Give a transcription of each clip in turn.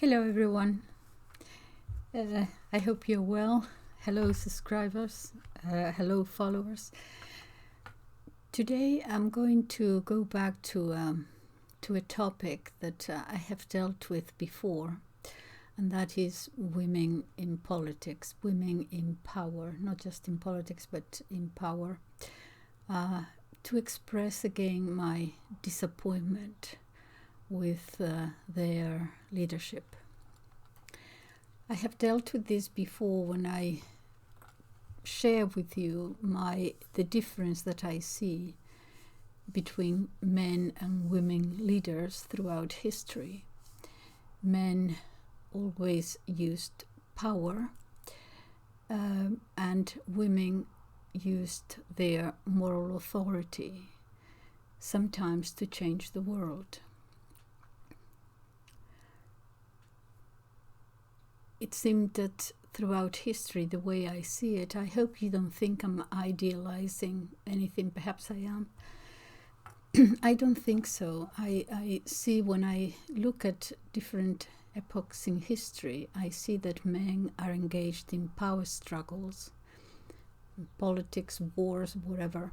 Hello everyone, I hope you're well. Hello subscribers, hello followers. Today I'm going to go back to a topic that I have dealt with before, and that is women in politics, women in power, not just in politics but in power, to express again my disappointment with their leadership. I have dealt with this before when I share with you the difference that I see between men and women leaders throughout history. Men always used power, and women used their moral authority, sometimes to change the world. It seemed that throughout history, the way I see it, I hope you don't think I'm idealizing anything, perhaps I am. I don't think so. I see, when I look at different epochs in history, I see that men are engaged in power struggles, politics, wars, whatever.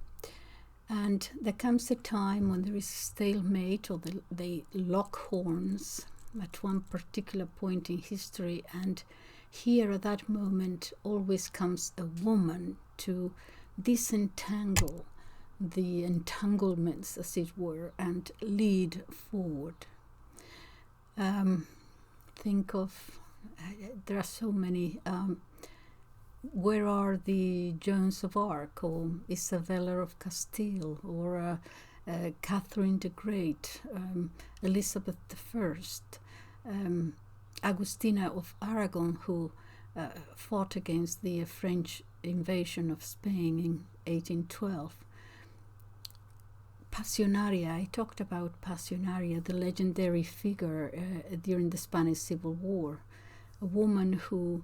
And there comes a time when there is stalemate, or they lock horns at one particular point in history, and here at that moment always comes a woman to disentangle the entanglements, as it were, and lead forward. Think of, there are so many, where are the Joans of Arc, or Isabella of Castille, or Katherine the Great, Elizabeth I, Agustina of Aragon, who fought against the French invasion of Spain in 1812. Pasionaria, I talked about Pasionaria, the legendary figure during the Spanish Civil War, a woman who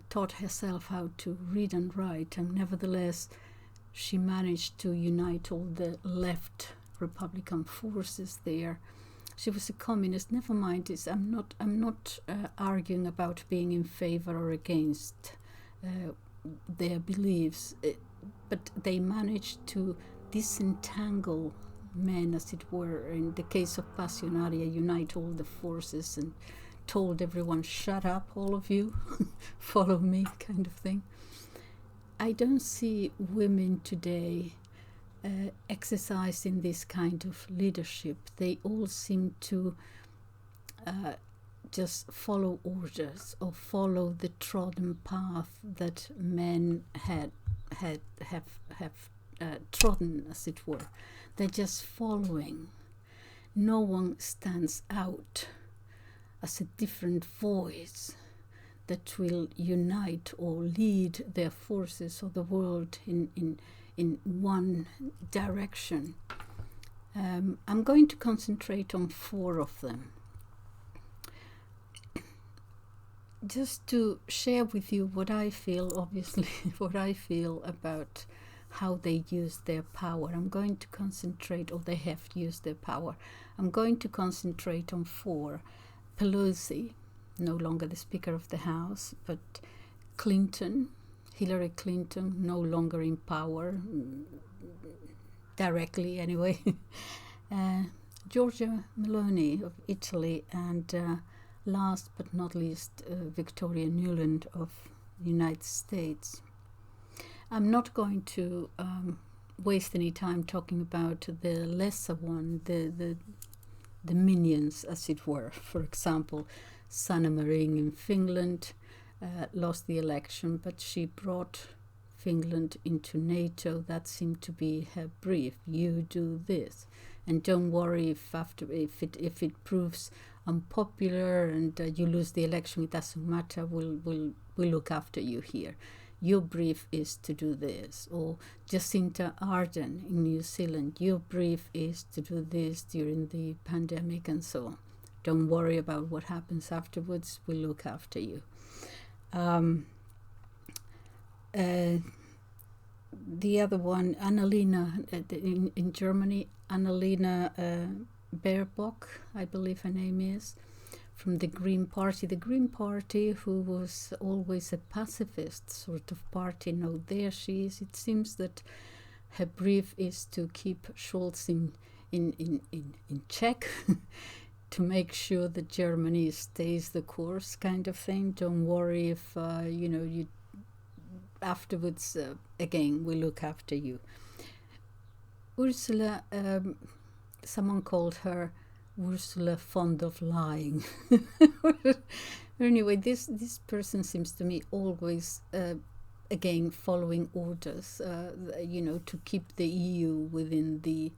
taught herself how to read and write, and nevertheless she managed to unite all the left Republican forces there. She was a communist. Never mind this. I'm not arguing about being in favor or against their beliefs, but they managed to disentangle men, as it were. In the case of Pasionaria, unite all the forces and told everyone, "Shut up, all of you, follow me," kind of thing. I don't see women today exercising this kind of leadership. They all seem to just follow orders, or follow the trodden path that men have trodden, as it were. They're just following. No one stands out as a different voice that will unite or lead their forces or the world in one direction. I'm going to concentrate on 4 of them, just to share with you what I feel, obviously, what I feel about how they use their power. I'm going to concentrate, or they have used their power. I'm going to concentrate on 4. Pelosi, no longer the Speaker of the House, but Clinton, Hillary Clinton, no longer in power, directly anyway. Giorgia Meloni of Italy, and last but not least, Victoria Nuland of the United States. I'm not going to waste any time talking about the lesser one, the minions, as it were. For example, Sanna Marin in Finland lost the election, but she brought Finland into NATO. That seemed to be her brief. You do this, and don't worry if it proves unpopular and you lose the election. It doesn't matter. We'll look after you here. Your brief is to do this. Or Jacinta Ardern in New Zealand. Your brief is to do this during the pandemic, and so on. Don't worry about what happens afterwards. We'll look after you. The other one, Annalena, in Germany, Annalena Baerbock, I believe her name is, from the Green Party. The Green Party, who was always a pacifist sort of party, now there she is. It seems that her brief is to keep Scholz in check, to make sure that Germany stays the course, kind of thing. Don't worry if, you afterwards, again, we look after you. Ursula, someone called her Ursula fond of lying. Anyway, this person seems to me always, again, following orders, to keep the EU within the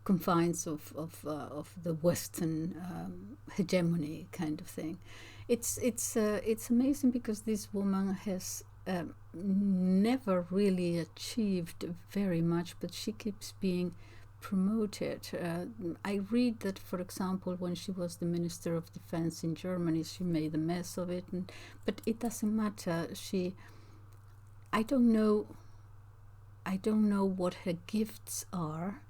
confines of the Western hegemony, kind of thing. It's amazing because this woman has never really achieved very much, but she keeps being promoted. I read that, for example, when she was the Minister of Defense in Germany, she made a mess of it, but it doesn't matter. I don't know what her gifts are.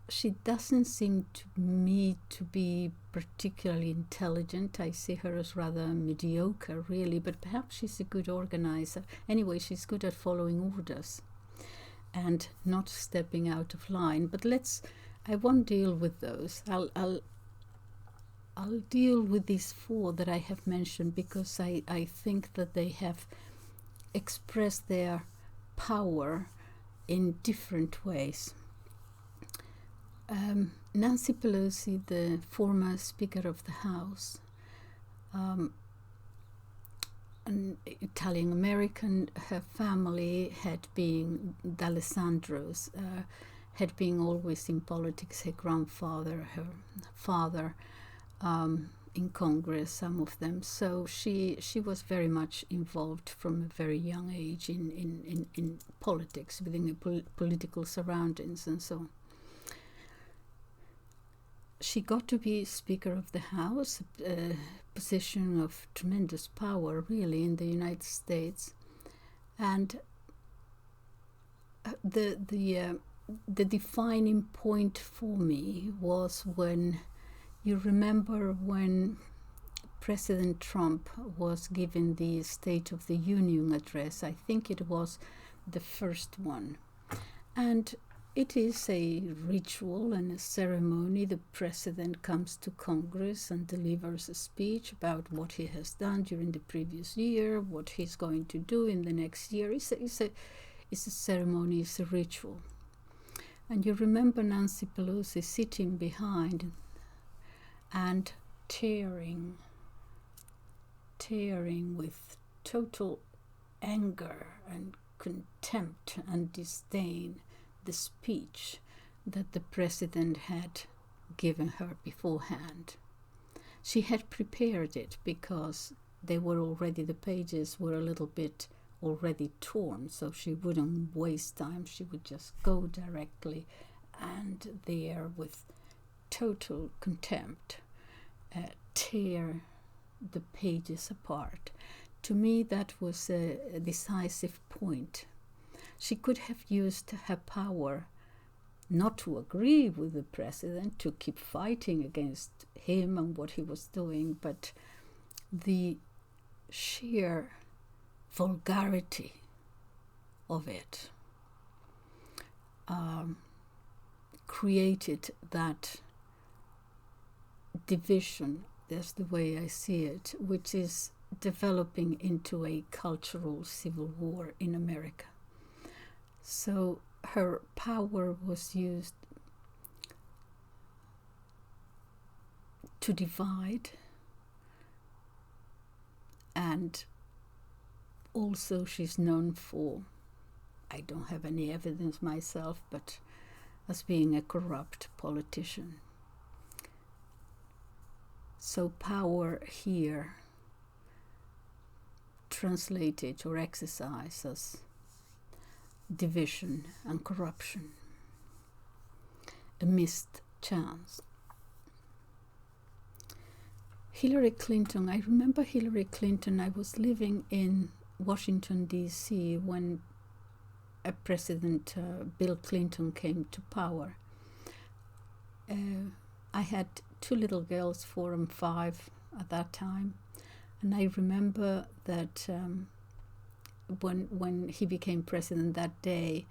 She doesn't seem to me to be particularly intelligent. I see her as rather mediocre, really, but perhaps she's a good organizer. Anyway, she's good at following orders and not stepping out of line. But I won't deal with those. I'll deal with these four that I have mentioned because I think that they have expressed their power in different ways. Nancy Pelosi, the former Speaker of the House, an Italian American, her family had been D'Alessandro's, had been always in politics. Her grandfather, her father, in Congress, some of them. So she was very much involved from a very young age in politics, within the political surroundings and so on. She got to be Speaker of the House, a position of tremendous power, really, in the United States. And the defining point for me was when, you remember when President Trump was given the State of the Union address. I think it was the first one. And it is a ritual and a ceremony. The president comes to Congress and delivers a speech about what he has done during the previous year, what he's going to do in the next year. It's a ceremony, it's a ritual. And you remember Nancy Pelosi sitting behind and tearing with total anger and contempt and disdain the speech that the president had given her beforehand. She had prepared it because the pages were a little bit already torn, so she wouldn't waste time. She would just go directly and there with total contempt tear the pages apart. To me, that was a decisive point. She could have used her power not to agree with the president, to keep fighting against him and what he was doing, but the sheer vulgarity of it created that division, that's the way I see it, which is developing into a cultural civil war in America. So her power was used to divide, and also she's known for, I don't have any evidence myself, but as being a corrupt politician. So power here translated or exercised as division and corruption, a missed chance. Hillary Clinton, I remember Hillary Clinton. I was living in Washington, D.C. when President Bill Clinton came to power. I had two little girls, 4 and 5 at that time. And I remember that when he became president that day,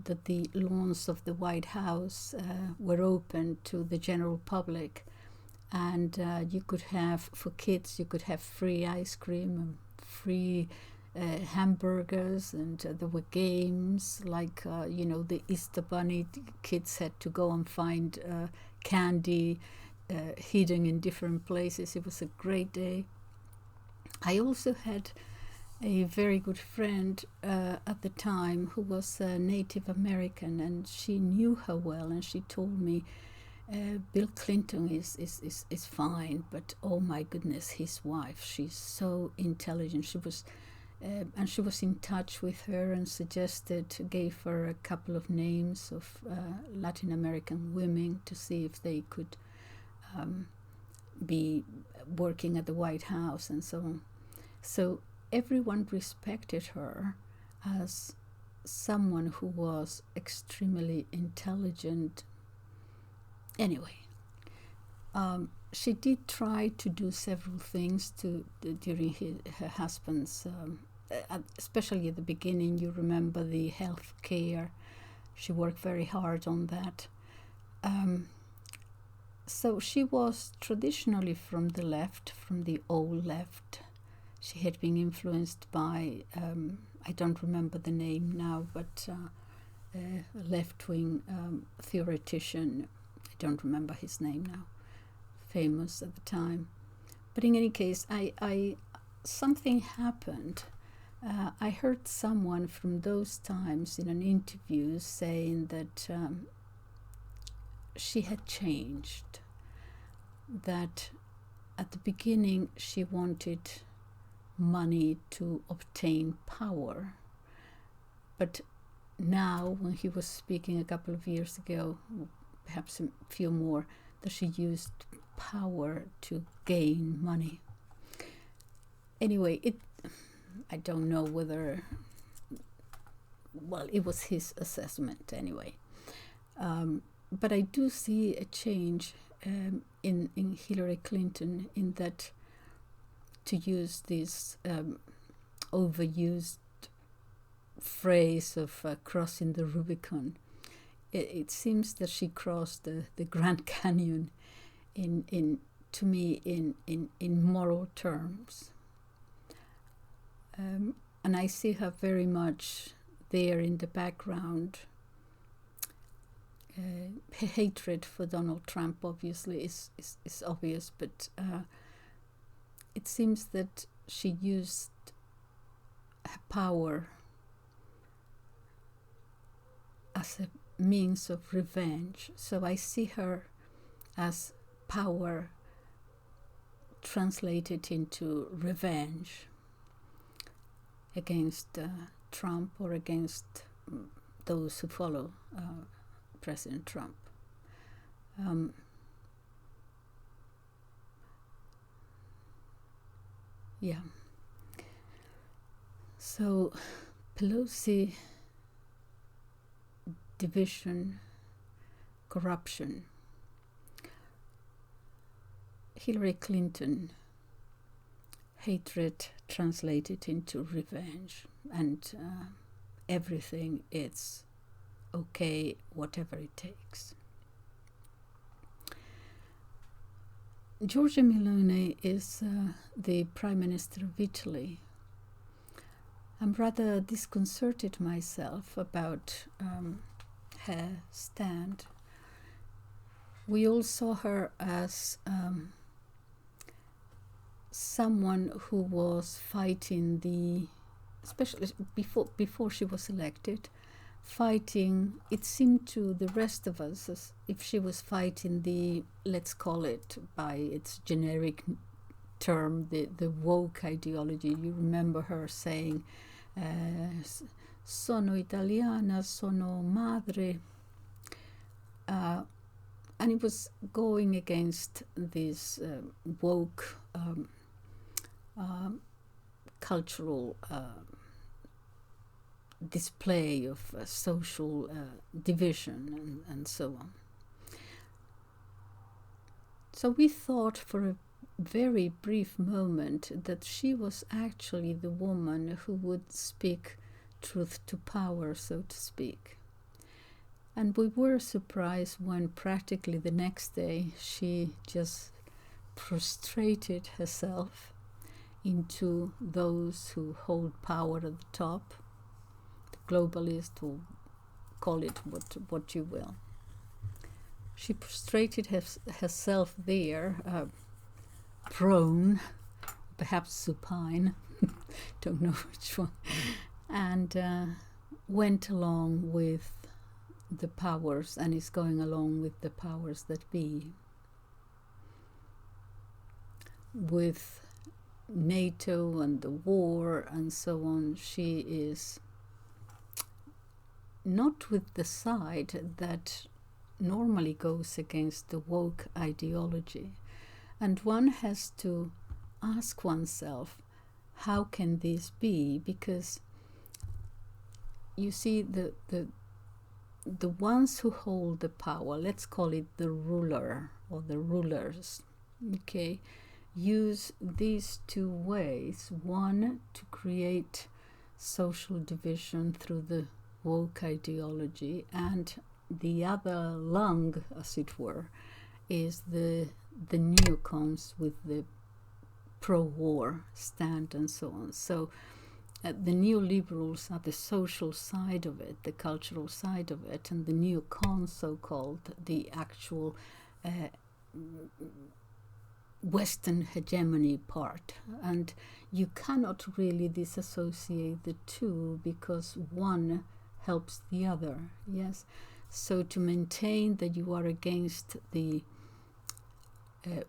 that the lawns of the White House were open to the general public, and you could have, for kids, you could have free ice cream and free hamburgers, and there were games like the Easter Bunny. Kids had to go and find candy hidden in different places. It was a great day. I also had a very good friend at the time who was a Native American, and she knew her well, and she told me, Bill Clinton is fine, but oh my goodness, his wife, she's so intelligent. She was and she was in touch with her and gave her a couple of names of Latin American women to see if they could be working at the White House and so on. So everyone respected her as someone who was extremely intelligent. Anyway, she did try to do several things during her husband's, especially at the beginning. You remember the health care. She worked very hard on that. So she was traditionally from the left, from the old left. She had been influenced by, I don't remember the name now, but a left-wing theoretician. I don't remember his name now. Famous at the time. But in any case, something happened. I heard someone from those times in an interview saying that she had changed. That at the beginning she wanted money to obtain power. But now, when he was speaking a couple of years ago, perhaps a few more, that she used power to gain money. Anyway, I don't know whether, well, it was his assessment anyway. But I do see a change in Hillary Clinton, in that, to use this overused phrase of crossing the Rubicon, it seems that she crossed the Grand Canyon to me in moral terms. And I see her very much there in the background. Her hatred for Donald Trump obviously is obvious, but it seems that she used her power as a means of revenge. So I see her as power translated into revenge against Trump, or against those who follow President Trump. Yeah. So Pelosi, division, corruption. Hillary Clinton, hatred translated into revenge, and everything is okay, whatever it takes. Giorgia Meloni is the Prime Minister of Italy. I'm rather disconcerted myself about her stand. We all saw her as someone who was fighting especially before she was elected, fighting, it seemed to the rest of us as if she was fighting let's call it by its generic term, the woke ideology. You remember her saying, sono italiana, sono madre. And it was going against this woke cultural display of social division and so on. So we thought for a very brief moment that she was actually the woman who would speak truth to power, so to speak. And we were surprised when practically the next day she just prostrated herself into those who hold power at the top, the globalist, or call it what you will. She prostrated herself there, prone, perhaps supine, don't know which one, and went along with the powers, and is going along with the powers that be. With NATO and the war and so on, she is not with the side that normally goes against the woke ideology. And one has to ask oneself, how can this be? Because you see, the ones who hold the power, let's call it the ruler or the rulers, okay, use these two ways. One, to create social division through the woke ideology, and the other lung, as it were, is the neocons with the pro-war stand and so on. So the neoliberals are the social side of it, the cultural side of it, and the neocons, so-called, the actual Western hegemony part. And you cannot really disassociate the two, because one helps the other. Yes. So to maintain that you are against the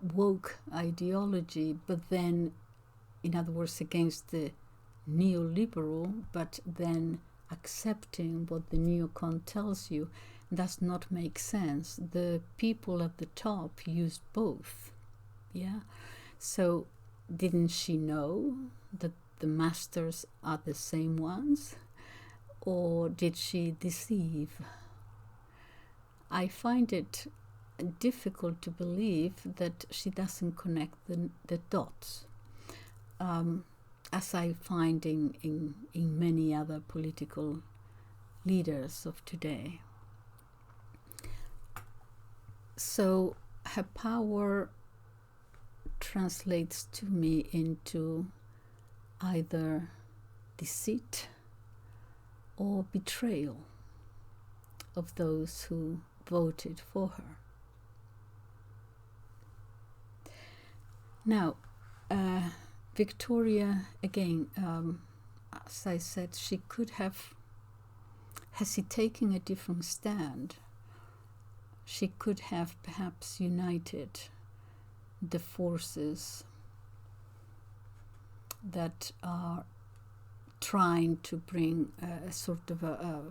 woke ideology, but then, in other words, against the neoliberal, but then accepting what the neocon tells you, does not make sense. The people at the top use both. Yeah. So didn't she know that the masters are the same ones? Or did she deceive? I find it difficult to believe that she doesn't connect the dots, as I find in many other political leaders of today. So her power translates to me into either deceit or betrayal of those who voted for her. Now, Victoria, again, as I said, she could have, has he taken a different stand, she could have perhaps united the forces that are trying to bring a sort of a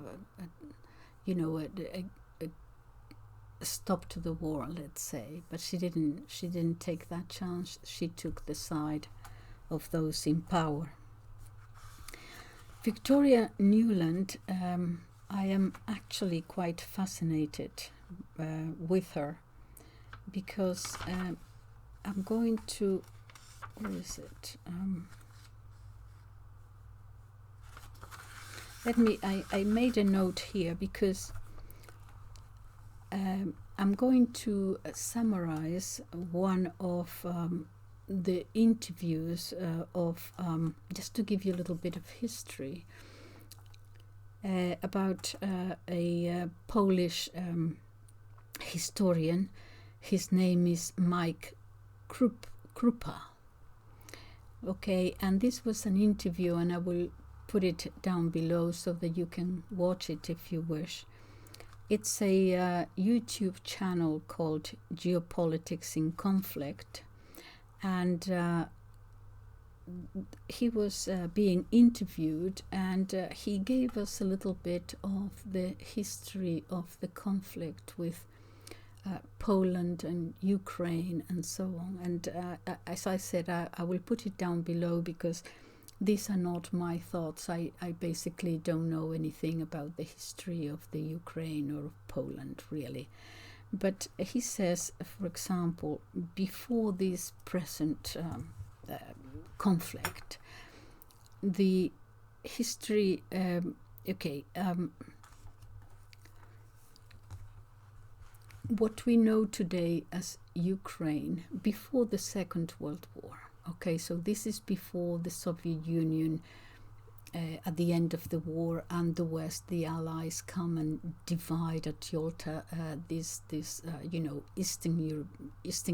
stop to the war, let's say. But she didn't take that chance. She took the side of those in power. Victoria Nuland, I am actually quite fascinated with her, because I'm going to, where is it? I made a note here, because I'm going to summarize one of the interviews of, just to give you a little bit of history, about a Polish historian. His name is Mike Krupa. Okay, and this was an interview, and I will put it down below so that you can watch it if you wish. It's a YouTube channel called Geopolitics in Conflict, and he was being interviewed, and he gave us a little bit of the history of the conflict with Poland and Ukraine and so on. And as I said, I will put it down below, because these are not my thoughts. I basically don't know anything about the history of the Ukraine or of Poland, really. But he says, for example, before this present conflict, the history, what we know today as Ukraine before the Second World War. Okay, so this is before the Soviet Union, at the end of the war, and the West, the Allies, come and divide at Yalta Eastern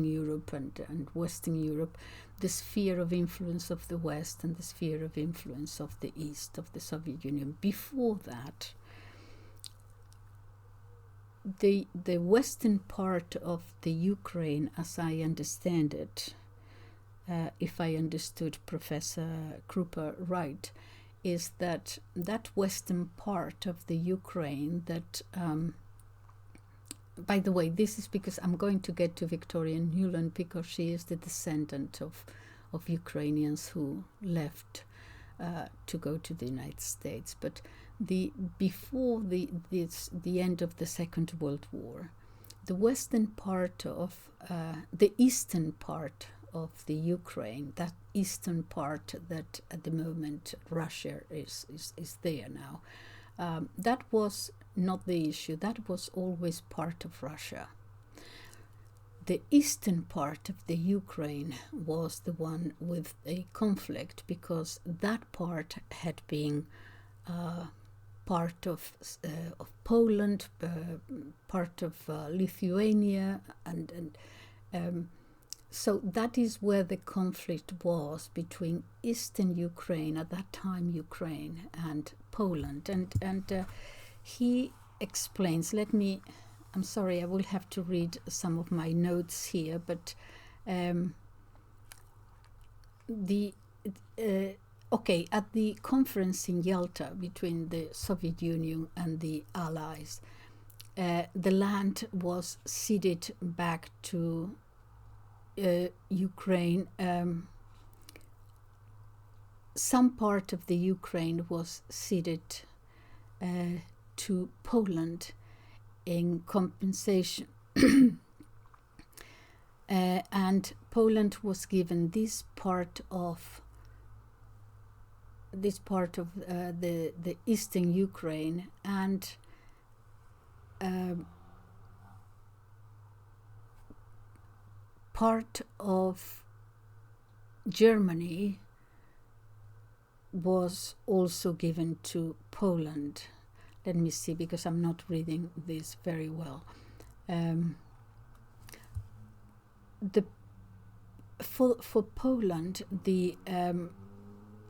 Europe and Western Europe, the sphere of influence of the West and the sphere of influence of the East of the Soviet Union. Before that, the western part of the Ukraine, as I understand it, if I understood Professor Krupa right, is that western part of the Ukraine that, by the way, this is because I'm going to get to Victoria Nuland, because she is the descendant of Ukrainians who left to go to the United States. But before the end of the Second World War, the western part of the eastern part of the Ukraine, that eastern part that at the moment Russia is there now, that was not the issue. That was always part of Russia. The eastern part of the Ukraine was the one with a conflict, because that part had been part of Poland, part of Lithuania, and so that is where the conflict was between Eastern Ukraine, at that time Ukraine, and Poland. And he explains, I'm sorry, I will have to read some of my notes here, but at the conference in Yalta between the Soviet Union and the Allies, the land was ceded back to Ukraine. Some part of the Ukraine was ceded to Poland in compensation, and Poland was given this part of the eastern Ukraine, and part of Germany was also given to Poland. Let me see, because I'm not reading this very well. For Poland,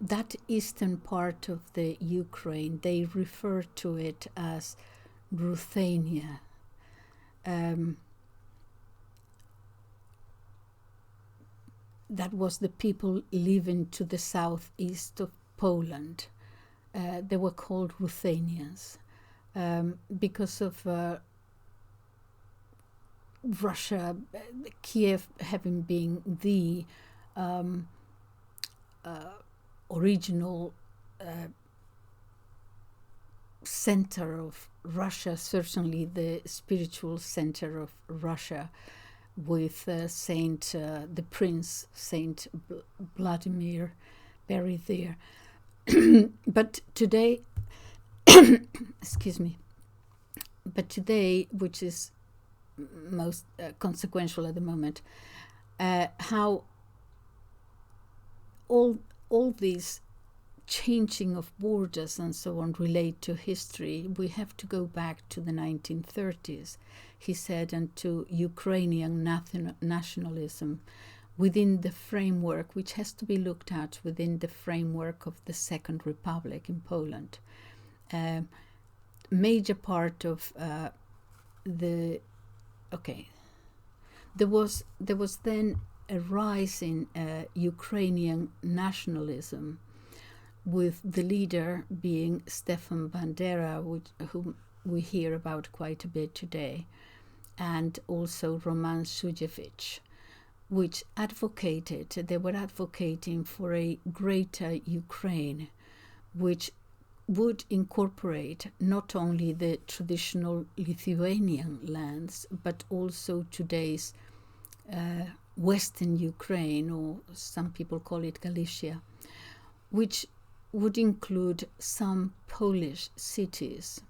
that eastern part of the Ukraine, they refer to it as Ruthenia. That was the people living to the southeast of Poland. They were called Ruthenians because of Russia, Kiev having been the original center of Russia, certainly the spiritual center of Russia, with the Prince Saint Vladimir buried there. But today, excuse me, but today, which is most consequential at the moment, how all these changing of borders and so on relate to history. We have to go back to the 1930s, he said, and to Ukrainian nationalism within the framework, which has to be looked at within the framework of the Second Republic in Poland. Major part of there was then a rise in Ukrainian nationalism, with the leader being Stefan Bandera, whom we hear about quite a bit today, and also Roman Shujevich, which they were advocating for a greater Ukraine, which would incorporate not only the traditional Lithuanian lands, but also today's Western Ukraine, or some people call it Galicia, which would include some Polish cities.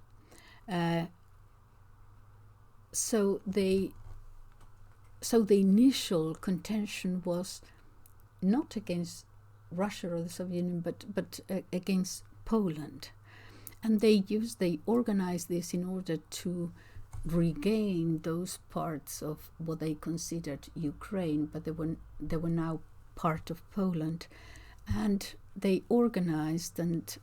So the initial contention was not against Russia or the Soviet Union, but against Poland, and they organized this in order to regain those parts of what they considered Ukraine, but they were now part of Poland, and they organized, and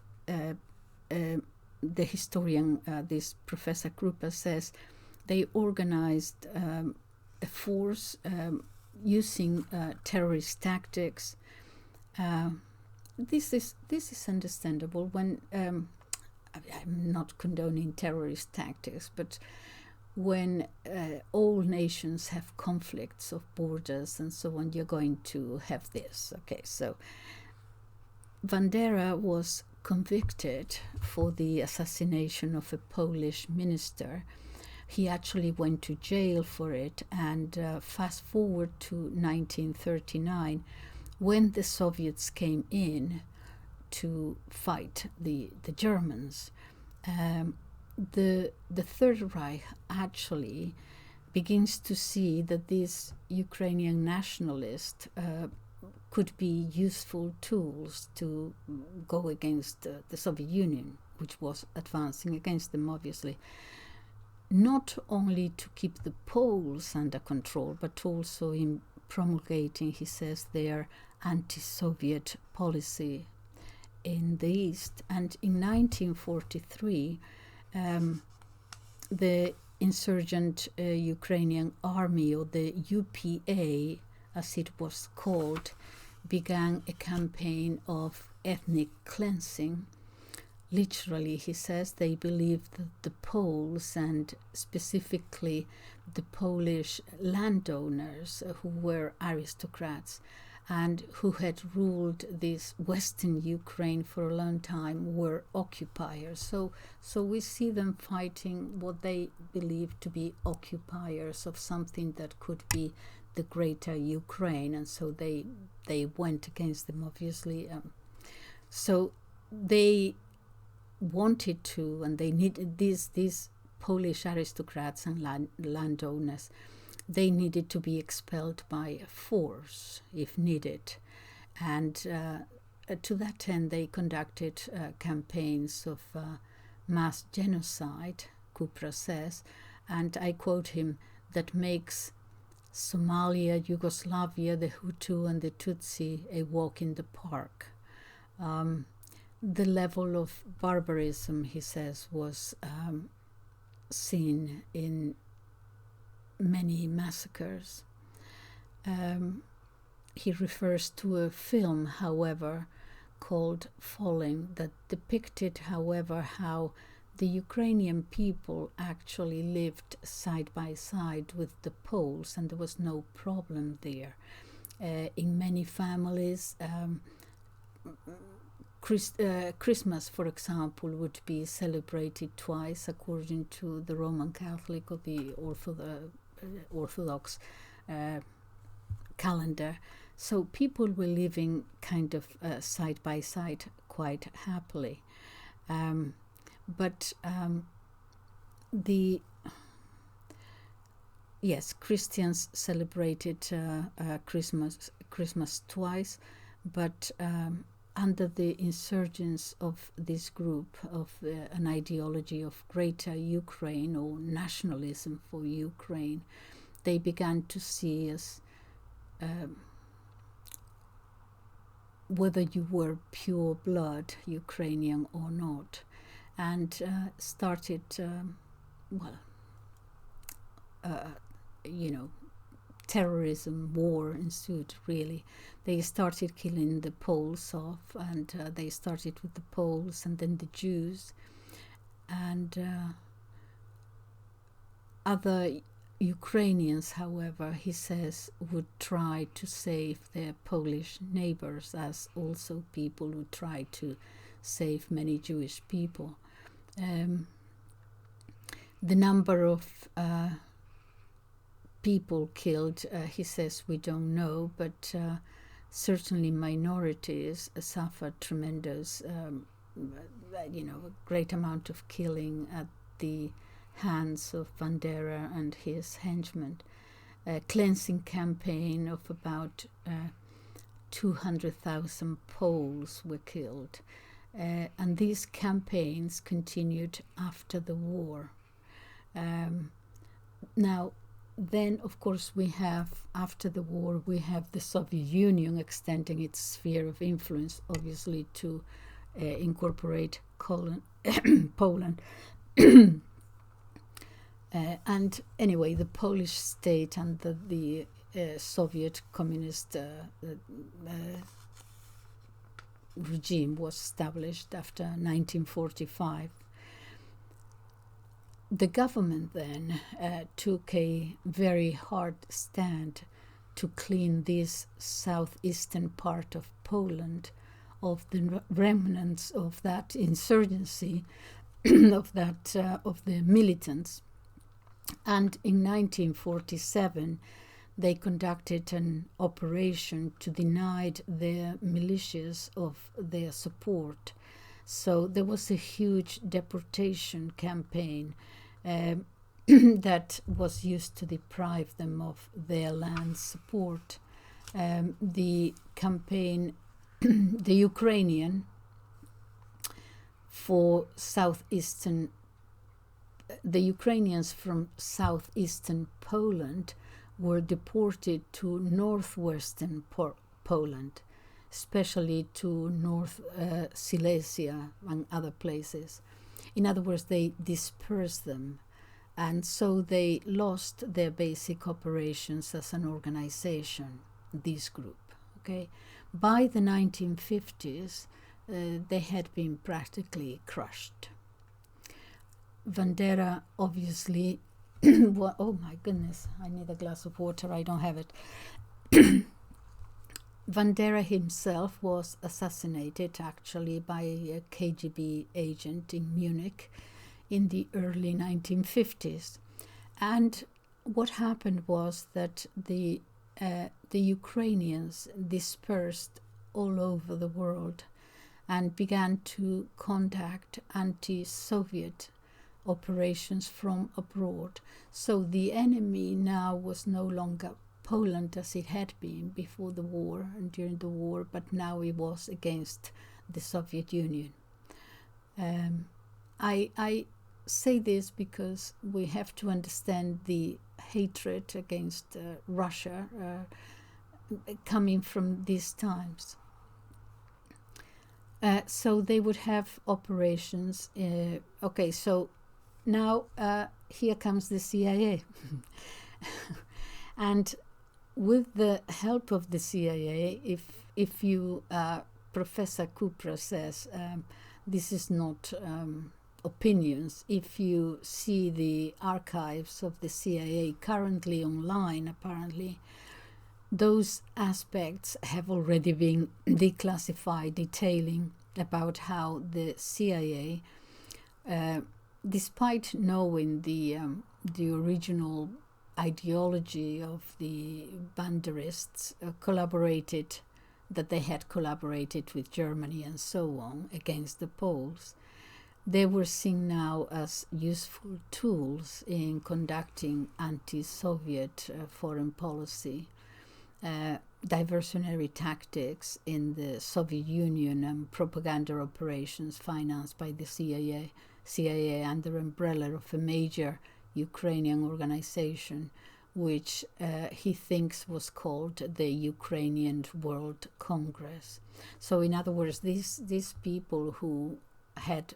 the historian, this Professor Krupa says, they organized a force using terrorist tactics. This is understandable when I'm not condoning terrorist tactics, but when all nations have conflicts of borders and so on, you're going to have this. Okay, so Bandera was convicted for the assassination of a Polish minister. He actually went to jail for it, and fast forward to 1939, when the Soviets came in to fight the Germans. The Third Reich actually begins to see that these Ukrainian nationalists could be useful tools to go against the Soviet Union, which was advancing against them, obviously. Not only to keep the Poles under control, but also in promulgating, he says, their anti-Soviet policy in the East. And in 1943, the insurgent Ukrainian army, or the UPA, as it was called, began a campaign of ethnic cleansing. Literally, he says, they believed that the Poles, and specifically the Polish landowners who were aristocrats and who had ruled this Western Ukraine for a long time, were occupiers. So we see them fighting what they believed to be occupiers of something that could be the greater Ukraine, and so they went against them, obviously. So they wanted to, and they needed these Polish aristocrats and landowners, they needed to be expelled by force if needed. And to that end, they conducted campaigns of mass genocide, Krupa says, and I quote him, that makes Somalia, Yugoslavia, the Hutu and the Tutsi a walk in the park. The level of barbarism, he says, was seen in many massacres. He refers to a film, however, called Falling, that depicted, however, how the Ukrainian people actually lived side by side with the Poles, and there was no problem there. In many families, Christmas, for example, would be celebrated twice according to the Roman Catholic or the Orthodox calendar. So people were living kind of side by side quite happily. But Christians celebrated Christmas twice, but under the insurgence of this group of an ideology of greater Ukraine, or nationalism for Ukraine, they began to see as whether you were pure blood Ukrainian or not, and started, terrorism, war ensued, really. They started killing the Poles off, and they started with the Poles and then the Jews, and other Ukrainians, however, he says, would try to save their Polish neighbors, as also people would try to save many Jewish people. The number of people killed, he says, we don't know, but certainly minorities suffered tremendous, a great amount of killing at the hands of Bandera and his henchmen. A cleansing campaign of about 200,000 Poles were killed. And these campaigns continued after the war. Now, then, of course, we have, after the war, we have the Soviet Union extending its sphere of influence, obviously, to incorporate Poland. And anyway, the Polish state and the Soviet communist regime was established after 1945. The government then took a very hard stand to clean this southeastern part of Poland of the remnants of that insurgency, of the militants. And in 1947, they conducted an operation to deny their militias of their support. So there was a huge deportation campaign that was used to deprive them of their land support. The campaign, the Ukrainian for southeastern, the Ukrainians from southeastern Poland were deported to northwestern Poland, especially to North Silesia and other places. In other words, they dispersed them, and so they lost their basic operations as an organization, this group. Okay, by the 1950s, they had been practically crushed. Bandera, obviously, oh my goodness, I need a glass of water, I don't have it. Bandera himself was assassinated actually by a KGB agent in Munich in the early 1950s. And what happened was that the Ukrainians dispersed all over the world and began to conduct anti-Soviet operations from abroad. So the enemy now was no longer Poland as it had been before the war and during the war, but now it was against the Soviet Union. I say this because we have to understand the hatred against Russia coming from these times. So they would have operations. Okay, so now here comes the CIA. And with the help of the CIA, if you, Professor Krupa says, this is not opinions. If you see the archives of the CIA currently online, apparently, those aspects have already been declassified, detailing about how the CIA, despite knowing the original ideology of the Banderists, collaborated, that they had collaborated with Germany and so on against the Poles. They were seen now as useful tools in conducting anti-Soviet foreign policy, diversionary tactics in the Soviet Union, and propaganda operations financed by the CIA under umbrella of a major Ukrainian organization, which he thinks was called the Ukrainian World Congress. So in other words, these people who had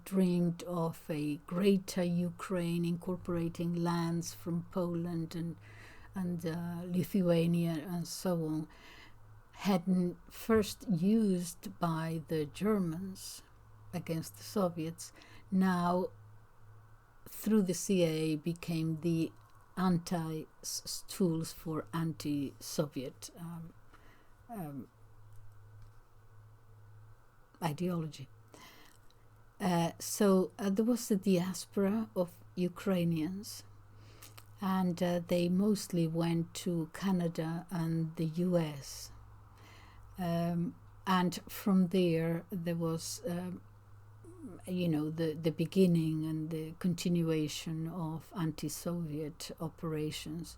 dreamed of a greater Ukraine incorporating lands from Poland and Lithuania and so on, had first used by the Germans against the Soviets, now through the CIA became the tools for anti-Soviet ideology. So there was the diaspora of Ukrainians, and they mostly went to Canada and the US. And from there was, the beginning and the continuation of anti-Soviet operations,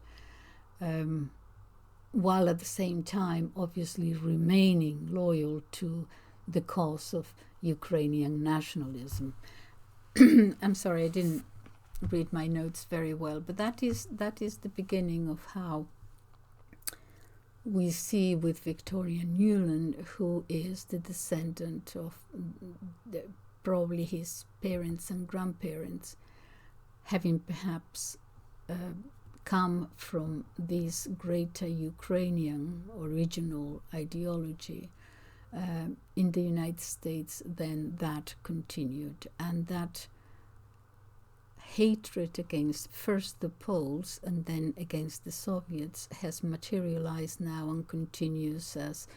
while at the same time obviously remaining loyal to the cause of Ukrainian nationalism. I'm sorry, I didn't read my notes very well, but that is the beginning of how we see with Victoria Nuland, who is the descendant of probably his parents and grandparents, having perhaps come from this greater Ukrainian original ideology in the United States. Then that continued, and that hatred against first the Poles and then against the Soviets has materialized now and continues as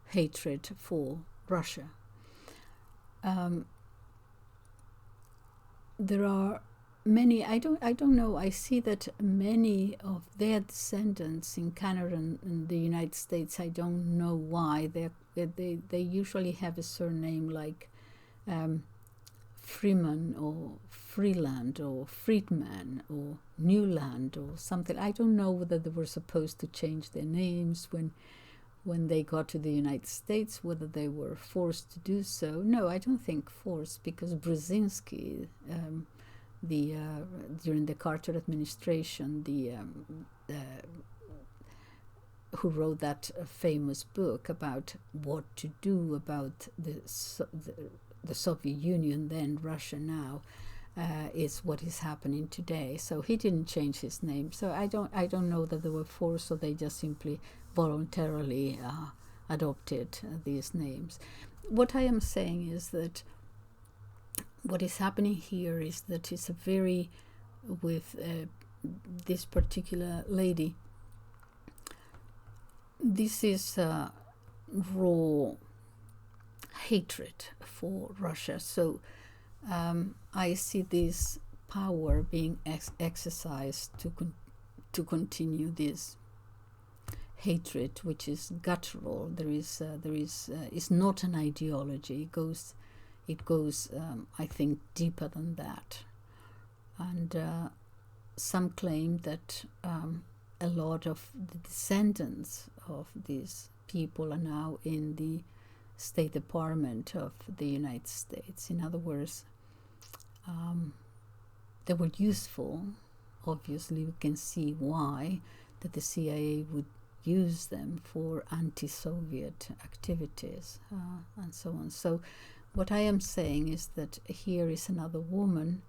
hatred for Russia. There are many, I don't know, I see that many of their descendants in Canada and the United States, I don't know why, they usually have a surname like Freeman or Freeland or Friedman or Newland or something. I don't know whether they were supposed to change their names when they got to the United States, whether they were forced to do so. No, I don't think forced, because Brzezinski, during the Carter administration, who wrote that famous book about what to do about the Soviet Union, then Russia now, is what is happening today. So he didn't change his name. So I don't know that they were forced, or they just simply voluntarily adopted these names. What I am saying is that what is happening here is that it's a very, with this particular lady, this is raw hatred for Russia. So I see this power being exercised to continue this hatred, which is guttural. It's not an ideology. It goes I think deeper than that. And some claim that a lot of the descendants of these people are now in the State Department of the United States. In other words, they were useful. Obviously, we can see why that the CIA would use them for anti-Soviet activities and so on. So what I am saying is that here is another woman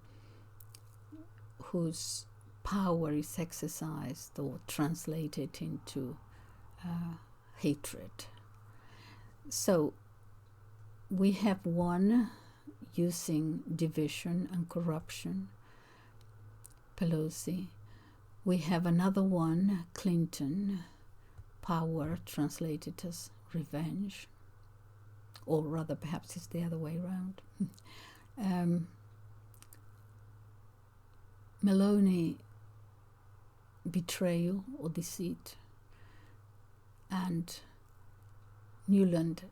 whose power is exercised or translated into hatred. So we have one using division and corruption, Pelosi. We have another one, Clinton, power translated as revenge, or rather perhaps it's the other way around. Meloni, betrayal or deceit, and Nuland,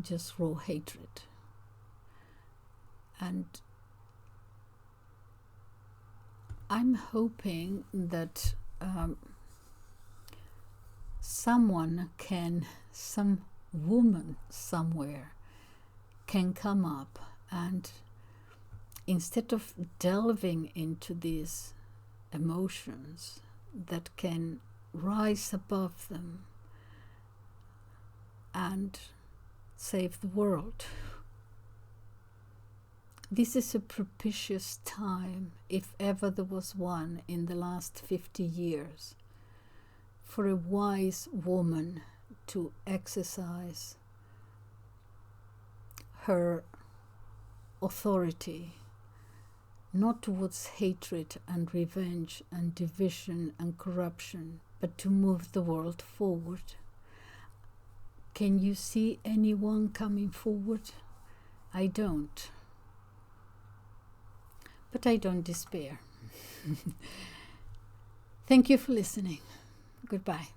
just raw hatred. And I'm hoping that some woman somewhere can come up and, instead of delving into these emotions, that can rise above them and save the world. This is a propitious time, if ever there was one in the last 50 years, for a wise woman to exercise her authority, not towards hatred and revenge and division and corruption, but to move the world forward. Can you see anyone coming forward I don't. But I don't despair. Thank you for listening. Goodbye.